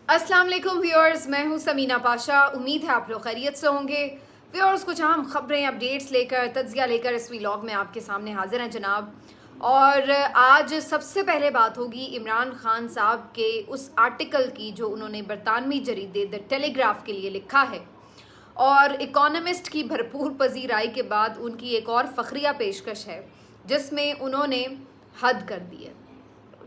अस्सलाम वालेकुम व्यूअर्स, मैं हूं समीना पाशा। उम्मीद है आप लोग खैरियत से होंगे। व्यूअर्स, कुछ अहम खबरें, अपडेट्स लेकर, तज्जिया लेकर इस व्लॉग में आपके सामने हाजिर हैं जनाब। और आज सबसे पहले बात होगी इमरान खान साहब के उस आर्टिकल की जो उन्होंने बरतानवी जरीदे द टेलीग्राफ के लिए लिखा है। और इकोनॉमिस्ट की भरपूर पजीराई के बाद उनकी एक और फ़खरिया पेशकश है जिसमें उन्होंने हद कर दी है।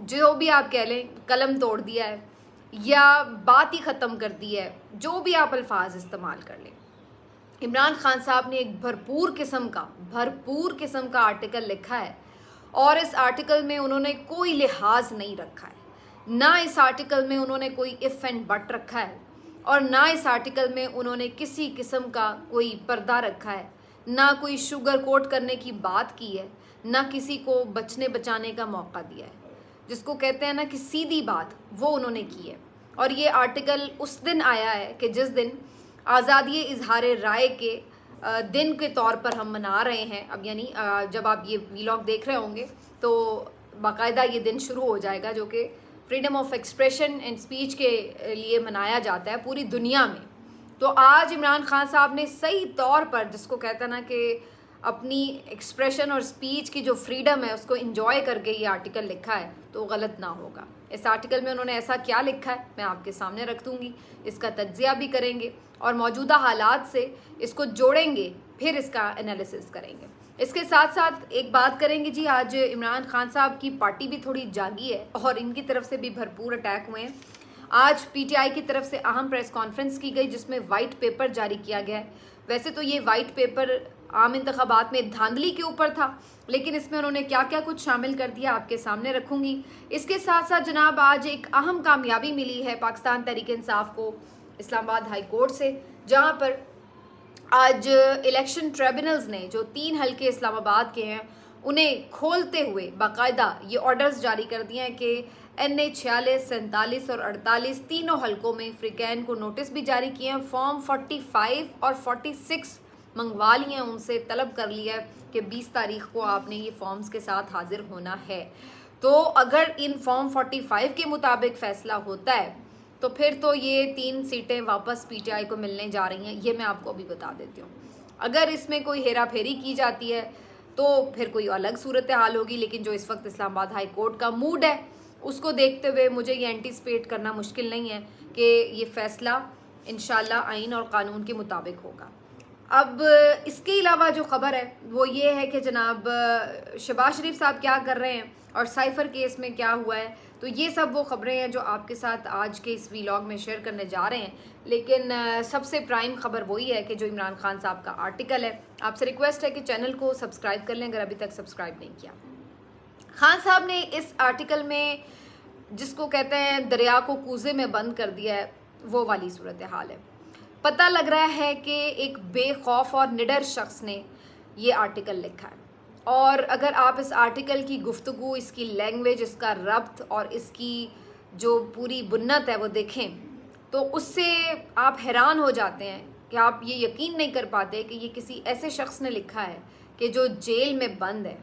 जो भी आप कह लें, कलम तोड़ दिया है या बात ही ख़त्म कर दी है, जो भी आप अल्फाज इस्तेमाल कर लें। इमरान खान साहब ने एक भरपूर किस्म का आर्टिकल लिखा है और इस आर्टिकल में उन्होंने कोई लिहाज नहीं रखा है। ना इस आर्टिकल में उन्होंने कोई इफ़ एंड बट रखा है और ना इस आर्टिकल में उन्होंने किसी किस्म का कोई पर्दा रखा है, ना कोई शुगर कोट करने की बात की है, ना किसी को बचने बचाने का मौका दिया है। जिसको कहते हैं ना कि सीधी बात, वो उन्होंने की है। और ये आर्टिकल उस दिन आया है कि जिस दिन आज़ादी इजहार राय के दिन के तौर पर हम मना रहे हैं। अब यानी जब आप ये व्लॉग देख रहे होंगे तो बाकायदा ये दिन शुरू हो जाएगा जो कि freedom of expression and speech के लिए मनाया जाता है पूरी दुनिया में। तो आज इमरान खान साहब ने सही तौर पर, जिसको कहता है ना कि अपनी एक्सप्रेशन और स्पीच की जो फ्रीडम है उसको इंजॉय करके ये आर्टिकल लिखा है, तो गलत ना होगा। इस आर्टिकल में उन्होंने ऐसा क्या लिखा है मैं आपके सामने रख दूँगी, इसका तज्जिया भी करेंगे और मौजूदा हालात से इसको जोड़ेंगे, फिर इसका एनालिसिस करेंगे। इसके साथ साथ एक बात करेंगे जी, आज इमरान खान साहब की पार्टी भी थोड़ी जागी है और इनकी तरफ से भी भरपूर अटैक हुए हैं। आज पीटीआई की तरफ से अहम प्रेस कॉन्फ्रेंस की गई जिसमें वाइट पेपर जारी किया गया है। वैसे तो ये वाइट पेपर आम इंतखाबात में धांधली के ऊपर था, लेकिन इसमें उन्होंने क्या क्या कुछ शामिल कर दिया आपके सामने रखूंगी। इसके साथ साथ जनाब आज एक अहम कामयाबी मिली है पाकिस्तान तहरीक इंसाफ को इस्लामाबाद हाई कोर्ट से, जहां पर आज इलेक्शन ट्रिब्यूनल्स ने जो 3 हल्के इस्लामाबाद के हैं उन्हें खोलते हुए बाकायदा ये ऑर्डर्स जारी कर दिए हैं कि NA 46, 47 और 48 तीनों हल्कों में फ्रीकैन को नोटिस भी जारी किए हैं। फॉर्म 45 और 46 मंगवा लिए हैं, उनसे तलब कर लिया है कि 20 तारीख को आपने ये फॉर्म्स के साथ हाजिर होना है। तो अगर इन फॉर्म 45 के मुताबिक फ़ैसला होता है तो फिर तो ये 3 सीटें वापस पीटीआई को मिलने जा रही हैं, ये मैं आपको अभी बता देती हूँ। अगर इसमें कोई हेरा फेरी की जाती है तो फिर कोई अलग सूरत हाल होगी, लेकिन जो इस वक्त इस्लामाबाद हाई कोर्ट का मूड है उसको देखते हुए मुझे ये एंटिसिपेट करना मुश्किल नहीं है कि ये फ़ैसला इंशाल्लाह आइन और कानून के मुताबिक होगा। अब इसके अलावा जो ख़बर है वो ये है कि जनाब शहबाज शरीफ साहब क्या कर रहे हैं और साइफ़र केस में क्या हुआ है। तो ये सब वो ख़बरें हैं जो आपके साथ आज के इस व्लॉग में शेयर करने जा रहे हैं। लेकिन सबसे प्राइम ख़बर वही है कि जो इमरान खान साहब का आर्टिकल है। आपसे रिक्वेस्ट है कि चैनल को सब्सक्राइब कर लें अगर अभी तक सब्सक्राइब नहीं किया। खान साहब ने इस आर्टिकल में, जिसको कहते हैं दरिया को कूजे में बंद कर दिया है, वो वाली सूरत हाल है। पता लग रहा है कि एक बेखौफ और निडर शख्स ने ये आर्टिकल लिखा है। और अगर आप इस आर्टिकल की गुफ्तगू, इसकी लैंग्वेज, इसका रब्त और इसकी जो पूरी बुन्नत है वो देखें तो उससे आप हैरान हो जाते हैं कि आप ये यकीन नहीं कर पाते कि ये किसी ऐसे शख्स ने लिखा है कि जो जेल में बंद है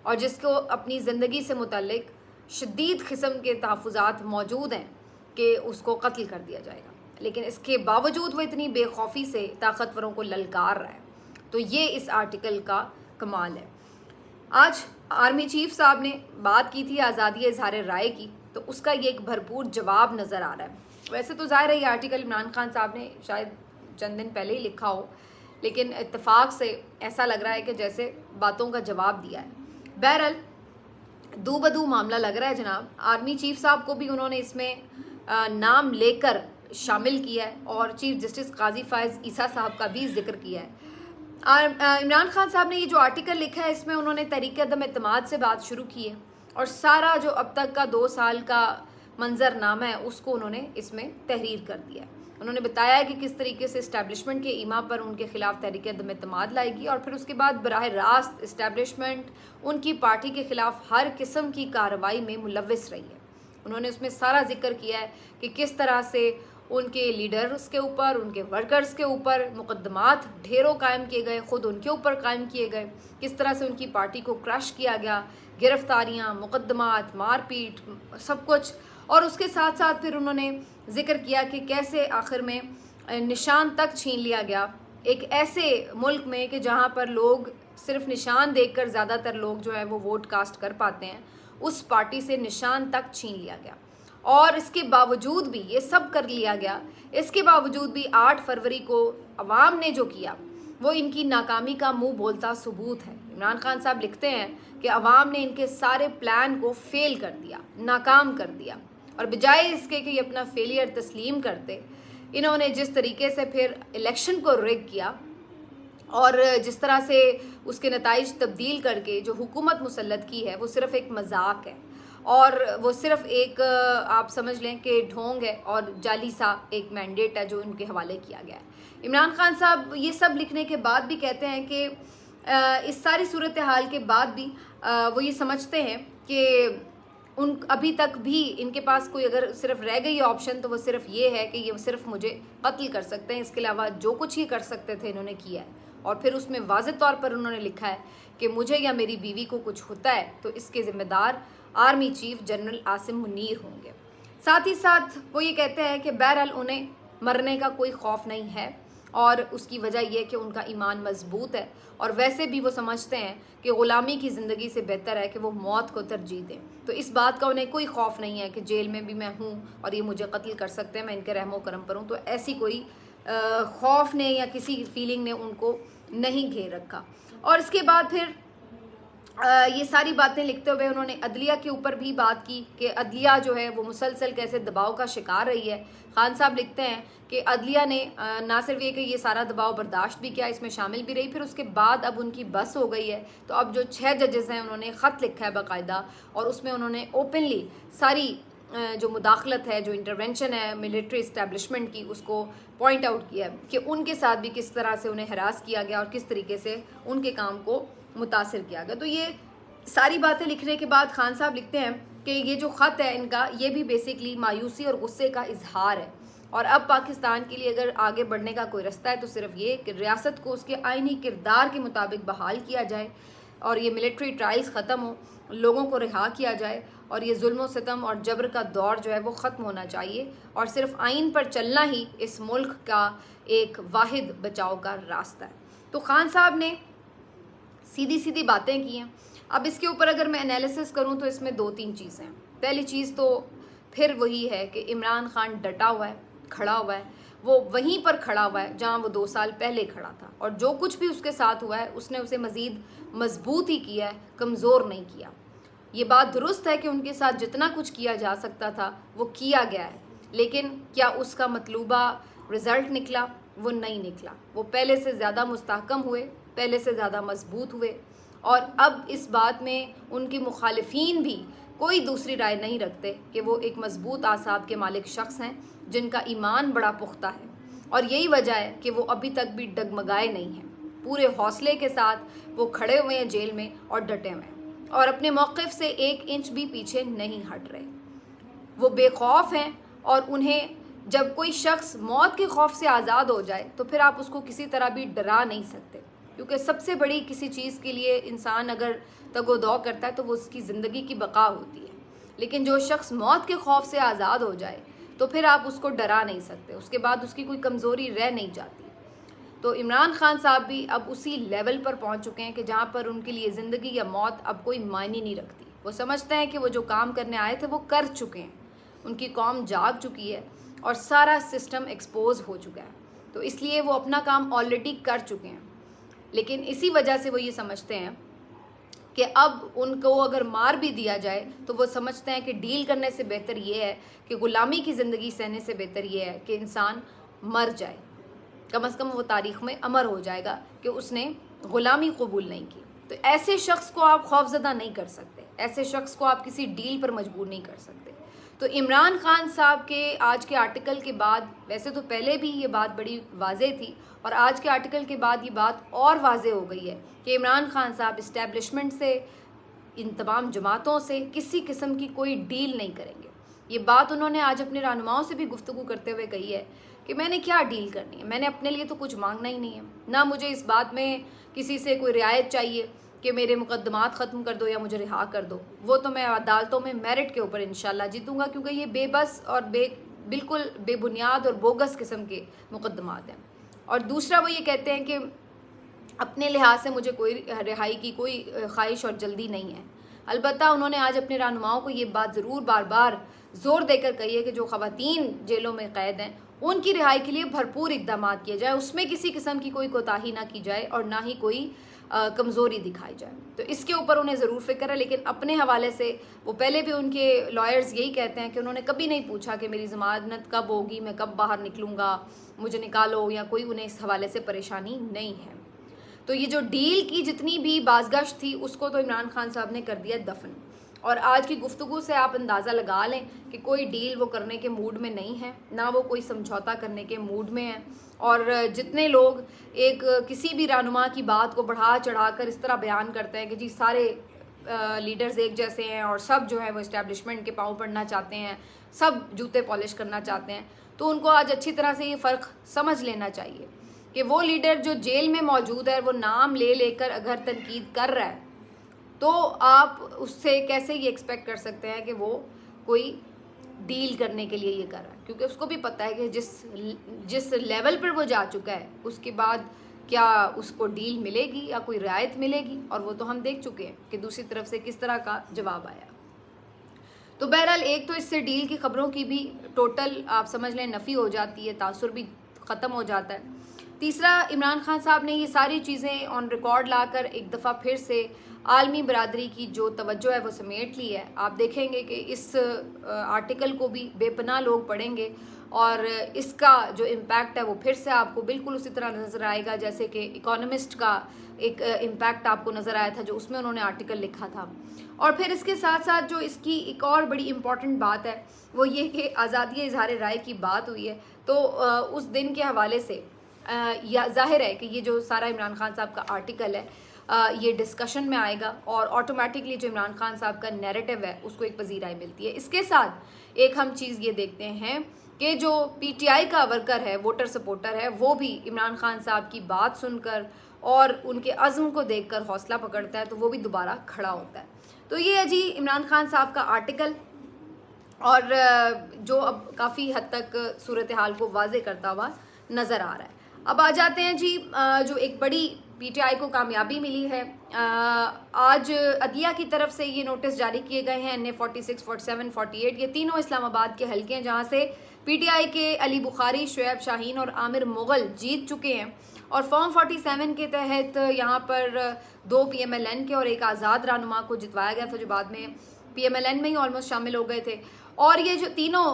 और जिसको अपनी ज़िंदगी से मुतल्लिक शदीद किस्म के तहफ़्फ़ुज़ात मौजूद हैं कि उसको कत्ल कर दिया जाएगा, लेकिन इसके बावजूद वो इतनी बेखौफी से ताकतवरों को ललकार रहा है। तो ये इस आर्टिकल का कमाल है। आज आर्मी चीफ साहब ने बात की थी आज़ादी इजहार राय की, तो उसका ये एक भरपूर जवाब नज़र आ रहा है। वैसे तो ज़ाहिर है ये आर्टिकल इमरान खान साहब ने शायद चंद दिन पहले ही लिखा हो, लेकिन इत्तेफाक से ऐसा लग रहा है कि जैसे बातों का जवाब दिया है। बहरहाल दू बदू मामला लग रहा है जनाब। आर्मी चीफ साहब को भी उन्होंने इसमें नाम लेकर शामिल किया है और चीफ जस्टिस काजी फायज़ ईसा साहब का भी जिक्र किया है। इमरान खान साहब ने ये जो आर्टिकल लिखा है इसमें उन्होंने तहरीक अदम एतमाद से बात शुरू की है और सारा जो अब तक का 2 साल का मंजरनामा है उसको उन्होंने इसमें तहरीर कर दिया है। उन्होंने बताया है कि किस तरीके से इस्टेब्लिशमेंट के ईमा पर उनके खिलाफ तहरीक अदम एतमाद लाएगी और फिर उसके बाद बराह रास्त इस्टेब्लिशमेंट उनकी पार्टी के खिलाफ हर किस्म की कार्रवाई में मुलव्विस रही है। उन्होंने उसमें सारा जिक्र किया है कि किस तरह से उनके लीडर्स के ऊपर, उनके वर्कर्स के ऊपर मुकदमात ढेरों कायम किए गए, ख़ुद उनके ऊपर कायम किए गए, किस तरह से उनकी पार्टी को क्रश किया गया, गिरफ्तारियां, मुकदमात, मारपीट, सब कुछ। और उसके साथ साथ फिर उन्होंने जिक्र किया कि कैसे आखिर में निशान तक छीन लिया गया एक ऐसे मुल्क में कि जहाँ पर लोग सिर्फ निशान देखकर ज़्यादातर लोग जो है वो वोट कास्ट कर पाते हैं, उस पार्टी से निशान तक छीन लिया गया। और इसके बावजूद भी ये सब कर लिया गया, इसके बावजूद भी 8 फरवरी को अवाम ने जो किया वो इनकी नाकामी का मुंह बोलता सबूत है। इमरान खान साहब लिखते हैं कि अवाम ने इनके सारे प्लान को फेल कर दिया, नाकाम कर दिया, और बजाय इसके कि ये अपना फेलियर तस्लीम करते, इन्होंने जिस तरीके से फिर इलेक्शन को रिग किया और जिस तरह से उसके नताइज तब्दील करके जो हुकूमत मुसल्लत की है वो सिर्फ़ एक मजाक है और वो सिर्फ़ एक आप समझ लें कि ढोंग है और जाली सा एक मैंडेट है जो उनके हवाले किया गया है। इमरान खान साहब ये सब लिखने के बाद भी कहते हैं कि इस सारी सूरत हाल के बाद भी वो ये समझते हैं कि उन अभी तक भी इनके पास कोई अगर सिर्फ रह गई ऑप्शन तो वो सिर्फ ये है कि ये सिर्फ मुझे कत्ल कर सकते हैं, इसके अलावा जो कुछ ये कर सकते थे इन्होंने किया है। और फिर उसमें वाज़ेह तौर पर उन्होंने लिखा है कि मुझे या मेरी बीवी को कुछ होता है तो इसके ज़िम्मेदार army chief general Asim Munir होंगे। साथ ही साथ वो ये कहते हैं कि बहरहाल उन्हें मरने का कोई खौफ नहीं है और उसकी वजह यह कि उनका ईमान मजबूत है और वैसे भी वो समझते हैं कि ग़ुलामी की ज़िंदगी से बेहतर है कि वो मौत को तरजीह दें। तो इस बात का उन्हें कोई खौफ नहीं है कि जेल में भी मैं हूँ और ये मुझे कत्ल कर सकते हैं, मैं इनके रहमो करम पर हूँ। तो ऐसी कोई खौफ ने या किसी फीलिंग ने उनको नहीं घेर रखा। और इसके बाद फिर ये सारी बातें लिखते हुए उन्होंने अदलिया के ऊपर भी बात की कि अदलिया जो है वो मुसलसल कैसे दबाव का शिकार रही है। खान साहब लिखते हैं कि अदलिया ने ना सिर्फ ये कि ये सारा दबाव बर्दाश्त भी किया, इसमें शामिल भी रही, फिर उसके बाद अब उनकी बस हो गई है। तो अब जो 6 जजेस हैं उन्होंने ख़त लिखा है बाकायदा और उसमें उन्होंने ओपनली सारी जो मुदाखलत है, जो इंटरवेंशन है मिलिट्री इस्टेब्लिशमेंट की, उसको पॉइंट आउट किया है कि उनके साथ भी किस तरह से उन्हें हरास किया गया और किस तरीके से उनके काम को मुतासिर किया गया। तो ये सारी बातें लिखने के बाद खान साहब लिखते हैं कि ये जो ख़त है इनका, ये भी बेसिकली मायूसी और गुस्से का इजहार है और अब पाकिस्तान के लिए अगर आगे बढ़ने का कोई रास्ता है तो सिर्फ ये कि रियासत को उसके आइनी किरदार के मुताबिक बहाल किया जाए और ये मिलिट्री ट्रायल्स ख़त्म हो, लोगों को रिहा किया जाए और ये जुल्म सितम और जबर का दौर जो है वो ख़त्म होना चाहिए और सिर्फ आइन पर चलना ही इस मुल्क का एक वाहिद बचाव का रास्ता है। तो खान साहब ने सीधी सीधी बातें की हैं। अब इसके ऊपर अगर मैं एनालिसिस करूं तो इसमें 2-3 चीज़ें हैं। पहली चीज़ तो फिर वही है कि इमरान खान डटा हुआ है, खड़ा हुआ है, वो वहीं पर खड़ा हुआ है जहां वो 2 साल पहले खड़ा था और जो कुछ भी उसके साथ हुआ है उसने उसे मज़ीद मजबूत ही किया है, कमज़ोर नहीं किया। ये बात दुरुस्त है कि उनके साथ जितना कुछ किया जा सकता था वो किया गया है, लेकिन क्या उसका मतलूबा रिज़ल्ट निकला? वो नहीं निकला। वो पहले से ज़्यादा मुस्तहकम हुए, पहले से ज़्यादा मजबूत हुए और अब इस बात में उनके मुखालिफीन भी कोई दूसरी राय नहीं रखते कि वो एक मजबूत आसाब के मालिक शख्स हैं जिनका ईमान बड़ा पुख्ता है और यही वजह है कि वो अभी तक भी डगमगाए नहीं हैं। पूरे हौसले के साथ वो खड़े हुए हैं जेल में और डटे हुए हैं और अपने मौक़िफ़ से 1 इंच भी पीछे नहीं हट रहे। वो बेखौफ हैं और उन्हें जब कोई शख्स मौत के खौफ से आज़ाद हो जाए तो फिर आप उसको किसी तरह भी डरा नहीं सकते, क्योंकि सबसे बड़ी किसी चीज़ के लिए इंसान अगर तगोदौ करता है तो वो उसकी ज़िंदगी की बका होती है। लेकिन जो शख्स मौत के खौफ से आज़ाद हो जाए तो फिर आप उसको डरा नहीं सकते, उसके बाद उसकी कोई कमज़ोरी रह नहीं जाती। तो इमरान खान साहब भी अब उसी लेवल पर पहुंच चुके हैं कि जहां पर उनके लिए ज़िंदगी या मौत अब कोई मायने नहीं रखती। वो समझते हैं कि वो जो काम करने आए थे वो कर चुके हैं, उनकी कौम जाग चुकी है और सारा सिस्टम एक्सपोज हो चुका है, तो इसलिए वो अपना काम ऑलरेडी कर चुके हैं। लेकिन इसी वजह से वो ये समझते हैं कि अब उनको अगर मार भी दिया जाए तो वो समझते हैं कि डील करने से बेहतर ये है कि ग़ुलामी की ज़िंदगी सहने से बेहतर ये है कि इंसान मर जाए। कम से कम वो तारीख़ में अमर हो जाएगा कि उसने ग़ुलामी कबूल नहीं की। तो ऐसे शख्स को आप खौफज़दा नहीं कर सकते, ऐसे शख्स को आप किसी डील पर मजबूर नहीं कर सकते। तो इमरान खान साहब के आज के आर्टिकल के बाद, वैसे तो पहले भी ये बात बड़ी वाज़ेह थी और आज के आर्टिकल के बाद ये बात और वाज़ेह हो गई है कि इमरान खान साहब इस्टेब्लिशमेंट से, इन तमाम जमातों से किसी किस्म की कोई डील नहीं करेंगे। ये बात उन्होंने आज अपने रहनुमाओं से भी गुफ्तगू करते हुए कही है कि मैंने क्या डील करनी है, मैंने अपने लिए तो कुछ मांगना ही नहीं है, ना मुझे इस बात में किसी से कोई रियायत चाहिए, कि मेरे मुकदमात ख़त्म कर दो या मुझे रिहा कर दो। वो तो मैं अदालतों में मेरिट के ऊपर इंशाल्लाह जीतूँगा, क्योंकि ये बेबस और बिल्कुल बेबुनियाद और बोगस किस्म के मुकदमात हैं। और दूसरा वो ये कहते हैं कि अपने लिहाज से मुझे कोई रिहाई की कोई ख्वाहिश और जल्दी नहीं है। अलबत्ता उन्होंने आज अपने रहनुमाओं को ये बात ज़रूर बार बार ज़ोर देकर कही है कि जो ख़वातीन जेलों में कैद हैं उनकी रिहाई के लिए भरपूर इक़दाम किए जाए, उसमें किसी किस्म की कोई कोताही ना की जाए और ना ही कोई कमज़ोरी दिखाई जाए। तो इसके ऊपर उन्हें ज़रूर फ़िक्र है। लेकिन अपने हवाले से वो पहले भी उनके लॉयर्स यही कहते हैं कि उन्होंने कभी नहीं पूछा कि मेरी ज़मानत कब होगी, मैं कब बाहर निकलूँगा, मुझे निकालो, या कोई उन्हें इस हवाले से परेशानी नहीं है। तो ये जो डील की जितनी भी बाज़गश्त थी उसको तो इमरान खान साहब ने कर दिया दफन। और आज की गुफ्तगू से आप अंदाज़ा लगा लें कि कोई डील वो करने के मूड में नहीं है, ना वो कोई समझौता करने के मूड में है। और जितने लोग एक किसी भी रहनुमा की बात को बढ़ा चढ़ा कर इस तरह बयान करते हैं कि जी सारे लीडर्स एक जैसे हैं और सब जो है वो इस्टेब्लिशमेंट के पाँव पड़ना चाहते हैं, सब जूते पॉलिश करना चाहते हैं, तो उनको आज अच्छी तरह से ये फ़र्क समझ लेना चाहिए कि वो लीडर जो जेल में मौजूद है वो नाम ले लेकर अगर तनकीद कर रहा है तो आप उससे कैसे ये एक्सपेक्ट कर सकते हैं कि वो कोई डील करने के लिए ये कर रहा है, क्योंकि उसको भी पता है कि जिस लेवल पर वो जा चुका है उसके बाद क्या उसको डील मिलेगी या कोई रियायत मिलेगी। और वो तो हम देख चुके हैं कि दूसरी तरफ से किस तरह का जवाब आया। तो बहरहाल एक तो इससे डील की ख़बरों की भी टोटल आप समझ लें नफ़ी हो जाती है, तासुर भी ख़त्म हो जाता है। तीसरा, इमरान खान साहब ने ये सारी चीज़ें ऑन रिकॉर्ड लाकर एक दफ़ा फिर से आलमी बरादरी की जो तवज्जो है वो समेट ली है। आप देखेंगे कि इस आर्टिकल को भी बेपनाह लोग पढ़ेंगे और इसका जो इम्पैक्ट है वो फिर से आपको बिल्कुल उसी तरह नज़र आएगा जैसे कि इकोनॉमिस्ट का एक इम्पैक्ट आपको नज़र आया था जो उसमें उन्होंने आर्टिकल लिखा था। और फिर इसके साथ साथ जो इसकी एक और बड़ी इम्पॉर्टेंट बात है वो ये कि आज़ादी इज़हार राय की बात हुई है, तो उस दिन के हवाले से या जाहिर है कि ये जो सारा इमरान खान साहब का आर्टिकल है ये डिस्कशन में आएगा और ऑटोमेटिकली जो इमरान खान साहब का नैरेटिव है उसको एक पजीराई मिलती है। इसके साथ एक हम चीज़ ये देखते हैं कि जो पीटीआई का वर्कर है, वोटर सपोर्टर है, वो भी इमरान खान साहब की बात सुनकर और उनके अज़्म को देखकर हौसला पकड़ता है, तो वो भी दोबारा खड़ा होता है। तो ये है जी इमरान खान साहब का आर्टिकल, और जो अब काफ़ी हद तक सूरत हाल को वाज़े करता हुआ नज़र आ रहा है। अब आ जाते हैं जी जो एक बड़ी पीटीआई को कामयाबी मिली है। आज अदलिया की तरफ से ये नोटिस जारी किए गए हैं NA 46, 47, 48, ये तीनों इस्लामाबाद के हल्के हैं जहाँ से पीटीआई के अली बुखारी, शुएब शाहीन और आमिर मुग़ल जीत चुके हैं। और फॉर्म 47 के तहत यहाँ पर 2 PMLN के और एक आज़ाद रहनुमा को जितवाया गया था जो बाद में PMLN में ही ऑलमोस्ट शामिल हो गए थे। और ये जो तीनों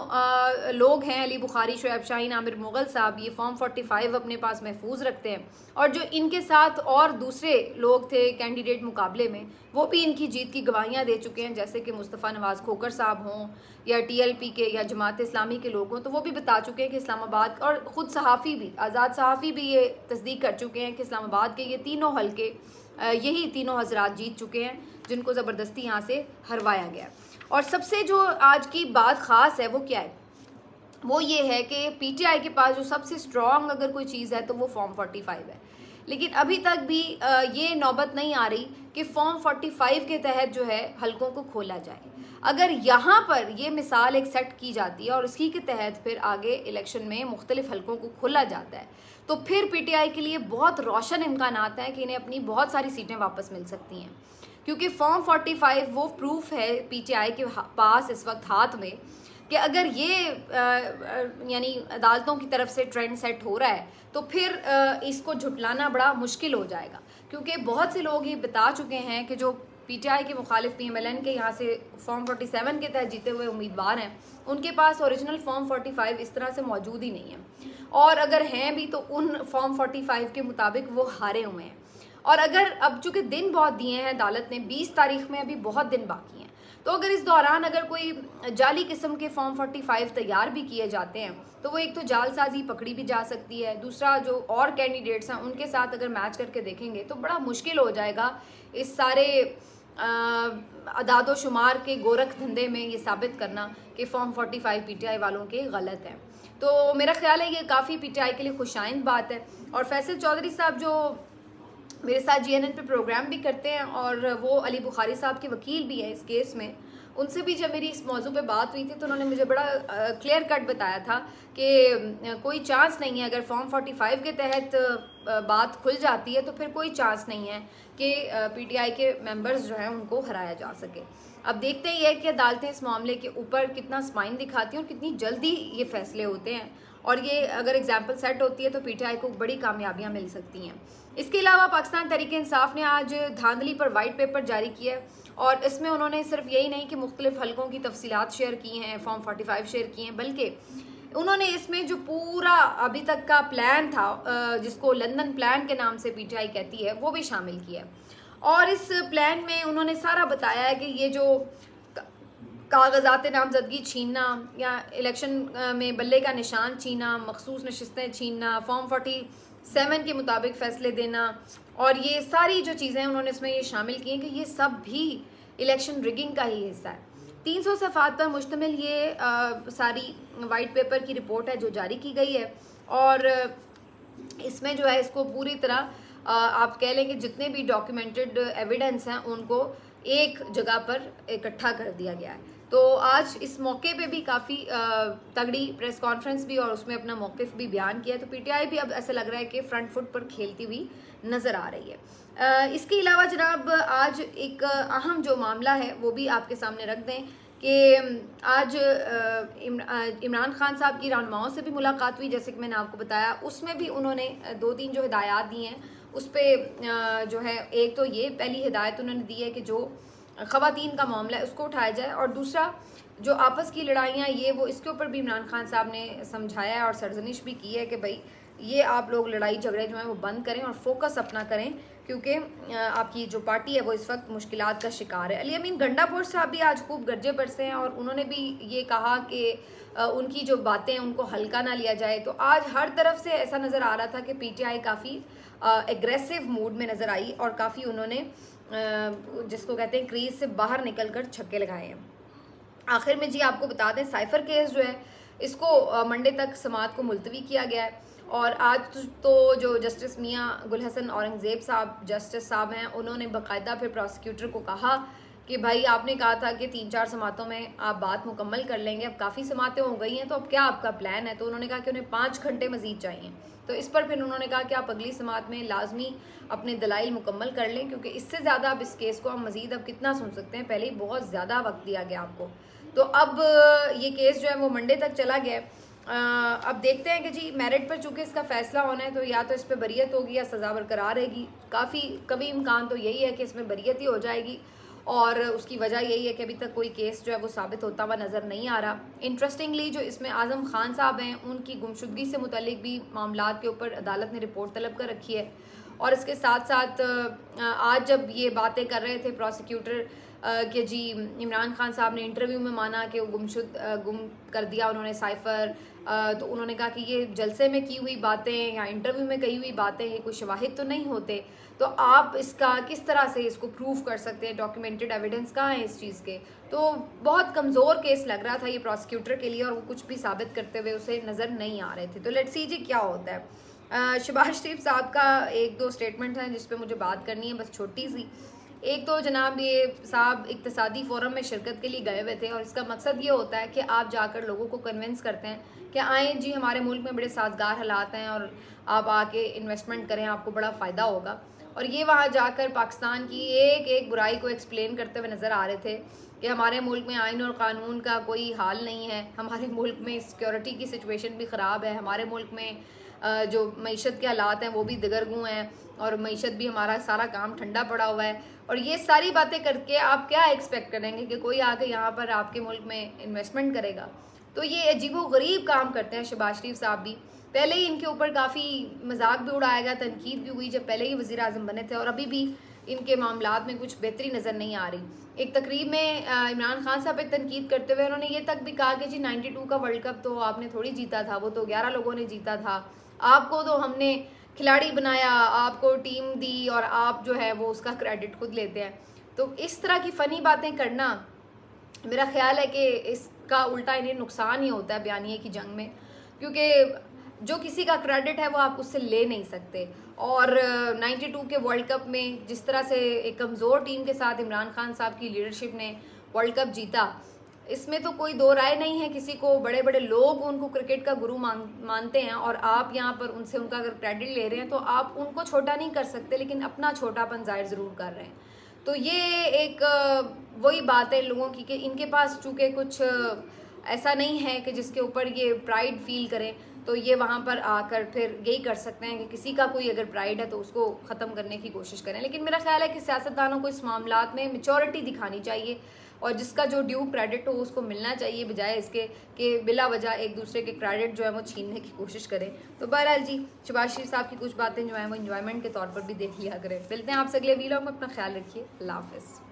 लोग हैं, अली बुखारी, शुएब शाहीन, आमिर मुग़ल साहब, ये फॉर्म 45 अपने पास महफूज रखते हैं। और जो इनके साथ और दूसरे लोग थे कैंडिडेट मुकाबले में, वो भी इनकी जीत की गवाहियाँ दे चुके हैं, जैसे कि मुस्तफ़ा नवाज़ खोकर साहब हों या TLP के या जमात इस्लामी के लोग हों, तो वो भी बता चुके हैं कि इस्लामाबाद, और ख़ुद सहाफ़ी भी, आज़ाद सहाफ़ी भी ये तस्दीक कर चुके हैं कि इस्लामाबाद के ये तीनों हल्के यही तीनों हजरात जीत चुके हैं जिनको ज़बरदस्ती यहाँ से हरवाया गया। और सबसे जो आज की बात ख़ास है वो क्या है, वो ये है कि पीटीआई के पास जो सबसे स्ट्रॉन्ग अगर कोई चीज़ है तो वो फॉर्म 45 है। लेकिन अभी तक भी ये नौबत नहीं आ रही कि फॉर्म 45 के तहत जो है हलकों को खोला जाए। अगर यहाँ पर ये मिसाल एक सेट की जाती है और इसी के तहत फिर आगे इलेक्शन में मुख्तलिफ हलकों को खोला जाता है, तो फिर पीटीआई के लिए बहुत रोशन इम्कानात हैं कि इन्हें अपनी बहुत सारी सीटें वापस मिल सकती हैं, क्योंकि फॉर्म 45 वो प्रूफ है पीटीआई के पास इस वक्त हाथ में कि अगर ये यानी अदालतों की तरफ से ट्रेंड सेट हो रहा है तो फिर इसको झुटलाना बड़ा मुश्किल हो जाएगा। क्योंकि बहुत से लोग ये बता चुके हैं कि जो पीटीआई के मुखालिफ PMLN के यहाँ से फॉर्म 47 के तहत जीते हुए उम्मीदवार हैं, उनके पास ओरिजिनल फॉर्म 45 इस तरह से मौजूद ही नहीं है, और अगर हैं भी तो उन फॉर्म 45 के मुताबिक वो हारे हुए हैं। और अगर अब चूँकि दिन बहुत दिए हैं अदालत ने, 20 तारीख में अभी बहुत दिन बाकी हैं, तो अगर इस दौरान अगर कोई जाली किस्म के फॉर्म 45 तैयार भी किए जाते हैं तो वो एक तो जालसाजी पकड़ी भी जा सकती है, दूसरा जो और कैंडिडेट्स हैं उनके साथ अगर मैच करके देखेंगे तो बड़ा मुश्किल हो जाएगा इस सारे अदादो शुमार के गोरख धंधे में ये साबित करना कि फॉर्म 45 पीटीआई वालों के गलत हैं। तो मेरा ख्याल है ये काफ़ी पीटीआई के लिए खुशाइंद बात है। और फैसल चौधरी साहब जो मेरे साथ जीएनएन पे प्रोग्राम भी करते हैं और वो अली बुखारी साहब के वकील भी हैं इस केस में। उनसे भी जब मेरी इस मौजू पे बात हुई थी तो उन्होंने मुझे बड़ा क्लियर कट बताया था कि कोई चांस नहीं है, अगर फॉर्म 45 के तहत बात खुल जाती है तो फिर कोई चांस नहीं है कि पीटीआई के मेंबर्स जो हैं उनको हराया जा सके। अब देखते ही है कि अदालतें इस मामले के ऊपर कितना स्पाइन दिखाती हैं और कितनी जल्दी ये फैसले होते हैं, और ये अगर एग्जाम्पल सेट होती है तो पीटीआई को बड़ी कामयाबियां मिल सकती हैं। इसके अलावा पाकिस्तान तहरीक इंसाफ ने आज धांधली पर वाइट पेपर जारी किया है और इसमें उन्होंने सिर्फ यही नहीं कि मुख्तलिफ हलकों की तफसीलात शेयर की हैं, फॉर्म 45 शेयर किए हैं, बल्कि उन्होंने इसमें जो पूरा अभी तक का प्लान था जिसको लंदन प्लान के नाम से पीटीआई कहती है वो भी शामिल किया है। और इस प्लान में उन्होंने सारा बताया है कि ये जो कागजात नामजदगी छीनना या इलेक्शन में बल्ले का निशान छीनना, मखसूस नशिस्तें छीनना, फॉर्म 47 के मुताबिक फ़ैसले देना, और ये सारी जो चीज़ें उन्होंने इसमें ये शामिल की हैं कि ये सब भी इलेक्शन रिगिंग का ही हिस्सा है। 300 सफ़ात पर मुश्तमिल ये सारी वाइट पेपर की रिपोर्ट है जो जारी की गई है, और इसमें जो है इसको पूरी तरह आप कह लें कि जितने भी डॉक्यूमेंटेड एविडेंस हैं उनको एक जगह पर इकट्ठा कर दिया गया है। तो आज इस मौके पे भी काफ़ी तगड़ी प्रेस कॉन्फ्रेंस भी और उसमें अपना मौक़िफ़ भी बयान किया है। तो पीटीआई भी अब ऐसा लग रहा है कि फ्रंट फुट पर खेलती हुई नज़र आ रही है। इसके अलावा जनाब आज एक अहम जो मामला है वो भी आपके सामने रख दें कि आज इमरान खान साहब की रहनुमाओं से भी मुलाकात हुई, जैसे कि मैंने आपको बताया। उसमें भी उन्होंने 2-3 जो हिदायत दी हैं उस पर जो है, एक तो ये पहली हिदायत उन्होंने दी है कि जो ख़वातीन का मामला है उसको उठाया जाए, और दूसरा जो आपस की लड़ाइयाँ ये वो इसके ऊपर भी इमरान खान साहब ने समझाया है और सरजनिश भी की है कि भाई ये आप लोग लड़ाई झगड़े जो हैं वो बंद करें और फोकस अपना करें, क्योंकि आपकी जो पार्टी है वो इस वक्त मुश्किलात का शिकार है। अली अमीन गंडापुर साहब भी आज खूब गरजे बरसे हैं और उन्होंने भी ये कहा कि उनकी जो बातें हैं उनको हल्का ना लिया जाए। तो आज हर तरफ से ऐसा नज़र आ रहा था कि पीटीआई काफ़ी एग्रेसिव मूड में नज़र आई और काफ़ी उन्होंने जिसको कहते हैं क्रीज से बाहर निकल कर छक्के लगाए हैं। आखिर में जी आपको बता दें साइफर केस जो है इसको मंडे तक समाअत को मुलतवी किया गया है, और आज तो जो जस्टिस मियां गुल हसन औरंगज़ेब साहब जस्टिस साहब हैं उन्होंने बाकायदा फिर प्रोसिक्यूटर को कहा कि भाई आपने कहा था कि 3-4 समातों में आप बात मुकम्मल कर लेंगे, अब काफ़ी समातें हो गई हैं तो अब क्या आपका प्लान है। तो उन्होंने कहा कि उन्हें 5 घंटे मज़ीद चाहिए। तो इस पर फिर उन्होंने कहा कि आप अगली समात में लाजमी अपने दलाइल मुकम्मल कर लें, क्योंकि इससे ज़्यादा अब इस केस को हम मज़ीद अब कितना सुन सकते हैं, पहले ही बहुत ज़्यादा वक्त दिया गया आपको। तो अब ये केस जो है वो मंडे तक चला गया है। अब देखते हैं कि जी मेरिट पर चूँकि इसका फ़ैसला होना है तो या तो इस पर बरियत होगी या सज़ा बरकरार रहेगी। कभी इम्कान तो यही है कि इसमें बरियत ही हो जाएगी, और उसकी वजह यही है कि अभी तक कोई केस जो है वो साबित होता हुआ नज़र नहीं आ रहा। इंटरेस्टिंगली जो इसमें आज़म खान साहब हैं उनकी गुमशुदगी से मुतल्लिक भी मामलात के ऊपर अदालत ने रिपोर्ट तलब कर रखी है, और इसके साथ साथ आज जब ये बातें कर रहे थे प्रोसिक्यूटर कि जी इमरान खान साहब ने इंटरव्यू में माना कि वो गुम कर दिया उन्होंने साइफ़र, तो उन्होंने कहा कि ये जलसे में की हुई बातें या इंटरव्यू में कही हुई बातें ये कोई शवाहिद तो नहीं होते, तो आप इसका किस तरह से इसको प्रूव कर सकते हैं, डॉक्यूमेंटेड एविडेंस कहाँ है इस चीज़ के। तो बहुत कमज़ोर केस लग रहा था ये प्रोसिक्यूटर के लिए, और वो कुछ भी साबित करते हुए उसे नज़र नहीं आ रहे थे। तो लेट्स सी जी क्या होता है। शहबाज शरीफ साहब का 1-2 स्टेटमेंट हैं जिस पे मुझे बात करनी है, बस छोटी सी। एक तो जनाब ये साहब इक्तिसादी फोरम में शिरकत के लिए गए हुए थे, और इसका मकसद ये होता है कि आप जाकर लोगों को कन्विंस करते हैं कि आए जी हमारे मुल्क में बड़े साजगार हालात हैं और आप आके इन्वेस्टमेंट करें, आपको बड़ा फ़ायदा होगा। और ये वहाँ जाकर पाकिस्तान की एक एक बुराई को एक्सप्लेन करते हुए नज़र आ रहे थे कि हमारे मुल्क में आइन और क़ानून का कोई हाल नहीं है, हमारे मुल्क में सिक्योरिटी की सिचुएशन भी ख़राब है, हमारे मुल्क में जो मईशत के हालात हैं वो भी दिगरगू हैं, और मईशत भी हमारा सारा काम ठंडा पड़ा हुआ है। और ये सारी बातें करके आप क्या एक्सपेक्ट करेंगे कि कोई आके यहाँ पर आपके मुल्क में इन्वेस्टमेंट करेगा। तो ये अजीबोगरीब काम करते हैं शहबाज शरीफ साहब भी। पहले ही इनके ऊपर काफ़ी मजाक भी उड़ाया गया, तनकीद भी हुई जब पहले ही वज़ीर आज़म बने थे, और अभी भी इनके मामलात में कुछ बेहतरी नज़र नहीं आ रही। एक तकरीब में इमरान खान साहब पे तनकीद करते हुए उन्होंने ये तक भी कहा कि जी 92 का वर्ल्ड कप तो आपने थोड़ी जीता था, वो तो 11 लोगों ने जीता था, आपको तो हमने खिलाड़ी बनाया, आपको टीम दी, और आप जो है वो उसका क्रेडिट खुद लेते हैं। तो इस तरह की फ़नी बातें करना मेरा ख्याल है कि इसका उल्टा इन्हें नुकसान ही होता है बयानिए की जंग में, क्योंकि जो किसी का क्रेडिट है वो आप उससे ले नहीं सकते। और 92 के वर्ल्ड कप में जिस तरह से एक कमज़ोर टीम के साथ इमरान खान साहब की लीडरशिप ने वर्ल्ड कप जीता, इसमें तो कोई दो राय नहीं है किसी को। बड़े बड़े लोग उनको क्रिकेट का गुरु मानते हैं और आप यहाँ पर उनसे उनका अगर क्रेडिट ले रहे हैं तो आप उनको छोटा नहीं कर सकते, लेकिन अपना छोटापन जाहिर ज़रूर कर रहे हैं। तो ये एक वही बात है लोगों की कि इनके पास चूँकि कुछ ऐसा नहीं है कि जिसके ऊपर ये प्राइड फील करें, तो ये वहाँ पर आकर फिर यही कर सकते हैं कि किसी का कोई अगर प्राइड है तो उसको ख़त्म करने की कोशिश करें। लेकिन मेरा ख्याल है कि सियासतदानों को इस मामलात में मैच्योरिटी दिखानी चाहिए और जिसका जो ड्यू क्रेडिट हो उसको मिलना चाहिए, बजाय इसके कि बिला वजह एक दूसरे के क्रेडिट जो है वो छीनने की कोशिश करें। तो बहरहाल जी, शहबाज शरीफ साहब की कुछ बातें जो हैं वो एंजॉयमेंट के तौर पर भी देख लिया करें। मिलते हैं आपसे अगले वीडियो में, अपना ख्याल रखिए, अल्लाह हाफ़िज़।